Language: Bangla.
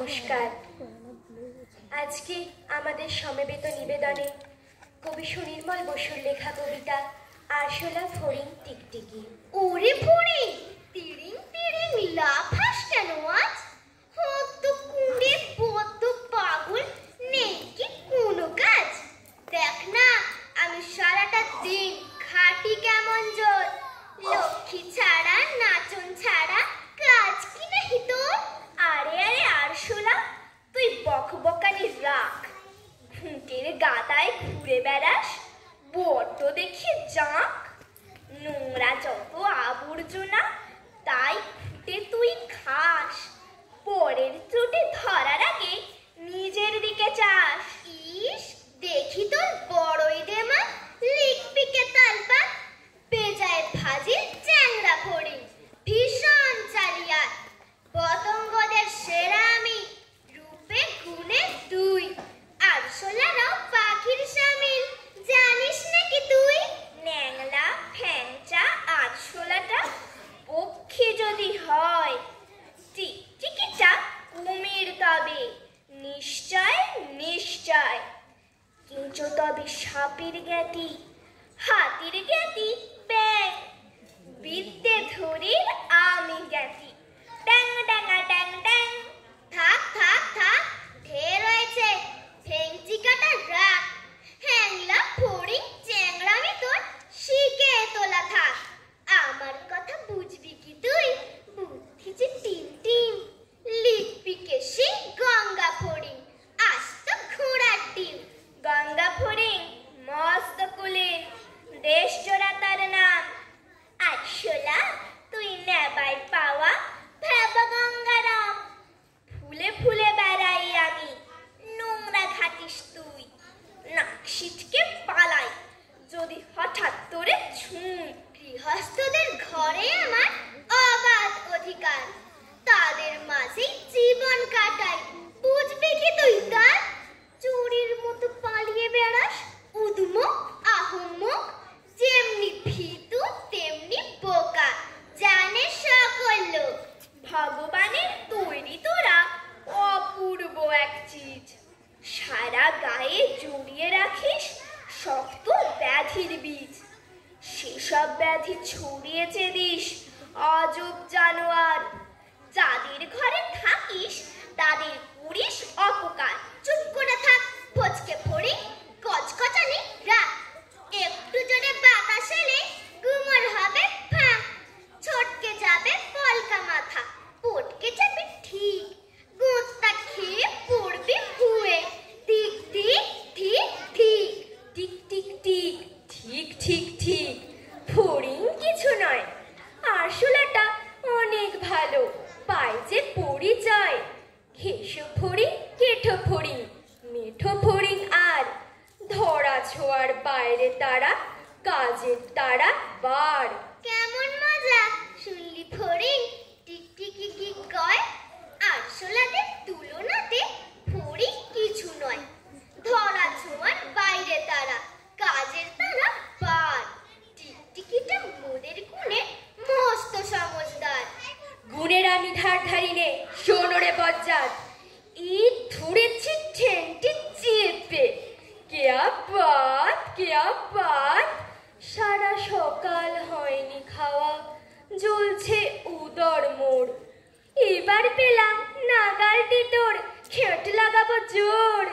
নমস্কার। আজকে আমাদের সমবেত নিবেদনে কবি সুনির্মল বসুর লেখা কবিতা আরশোলা ফড়িং টিকটিকি। ওরে ফড়িং, তিড়িং তিড়িং লাফাস কেন আজ? হত কুঁড়ে বদ্ধ পাগল, নেই কি কোনো কাজ? দেখ না আমি সারাটা দিন খাটি কেমন জোর, লক্ষ্মী ছাড়া নাচন ছাড়া কাজ কি নাহি তোর? আরে আরে আরশোলা, তুই বকবকানি রাখ। ঘুঁটের গাদায় ঘুরে বেড়াস, বড্ড দেখি জাঁক। নোংরা যত আবর্জনা তাই খুঁটে তুই খাস। পরের চোটে ধরার আগে নিজের দিকে চাস। ইস, দেখি তোর বড়ই দেমা, লিকপিকে তালপা, পেঁজায় ভাজি চ্যাংড়া ফড়িং, ভীষণ চালিয়ার। পতঙ্গদের সেরা আমি, রূপে গুণে তুই, আরশোলারাও পাখির শামিল, জানিস নাকি তুই? ন্যাংলা ফ্যাংচা আরশোলাটা পক্ষী যদি হয়, টিকটিকিটা কুমির তবে নিশ্চয় নিশ্চয়। কিন্তু তবে সাপের জ্ঞাতি, হাতির জ্ঞাতি ব্যাং, বিদ্যে ধরির আমি জ্ঞাতি ট্যাং ট্যাঙা ট্যাং ট্যাং। থাক থাক থাক, ঢের হয়েছে, ফেংচিকাটা রাখ। হ্যাংলা ফড়িং চ্যাংড়ামি তোর শিখে তোলা থাক। আমার কথা বুঝবি কি তুই? বুদ্ধি যে টিম টিম, লিকপিকে সে গঙ্গা ফড়িং, আস্ত ঘোড়ার ডিম। গঙ্গা ফড়িং মস্ত কুলিন, দেশ জোড়া তার নাম। আরশোলা তুই নেবাই পাওয়া ভেবা গঙ্গারাম। ফুলে ফুলে বেড়াই আমি, নোংরা ঘাটিস তুই। নাক সিটকে পালাই যদি হঠাৎ তোরে ছুঁই। গৃহস্থদের ঘরে আমার অবাধ অধিকার, তাদের মাঝেই জীবন কাটাই, বুঝবি কি তুই তার? চোরের মতো পালিয়ে বেড়াস, উদ্মুক আহম্মক, যেমনি ভীতু তেমনি বোকা, জানে সকল লোক। ভগবানের তৈরি তোরা অপূর্ব এক চিজ। সারা গায়ে জড়িয়ে রাখিস শক্ত ব্যাধির বীজ। সেসব ব্যাধি ছড়িয়েছে দিস অজব জানোয়ার। যাদের ঘরে থাকিস তাদের করিস অপকার। চুপ করে থাক ফচকে ফড়িং, কচকচানি রাখ। একটু জোরে বাতাস এলে গুমর হবে ফাঁক, ছটকে যাবে পলকা মাথা, পটকে যাবে ঠিক, গোঁতটা খেয়ে পড়বি হুয়ে। ঠিক ঠিক ঠিক ঠিক, টিক টিক টিক, ঠিক ঠিক ঠিক। ফড়িং কিছু নয়, আরশোলাটা অনেক ভালো, পায় যে পরিচয়। ঘেঁষো ফড়িং, কেঠো ফড়িং, মেঠো ফড়িং আর ধরা ছোঁয়ার বাইরে তারা, কাজের তারা বার। কেমন মজা শুনলি ফড়িং? টিকটিকি কি কয়? আরশোলাদের তুলনাতে ফড়িং কিছু নয়, ধরা ছোঁয়ার বাইরে তারা, কাজের তারা বার। টিকটিকিটা মোদের গুণে মস্ত সমজদার। গুণের আমি ধার ধারিনে, শোনরে বজ্জাত। ঈদ ধরেছি ঠেংটি চেপে, কেয়া বাত। সারা সকাল হয়নি খাওয়া, জ্বলছে উদর মোর। এবার পেলাম নাগালটি তোর, খেট লাগাবো জোর।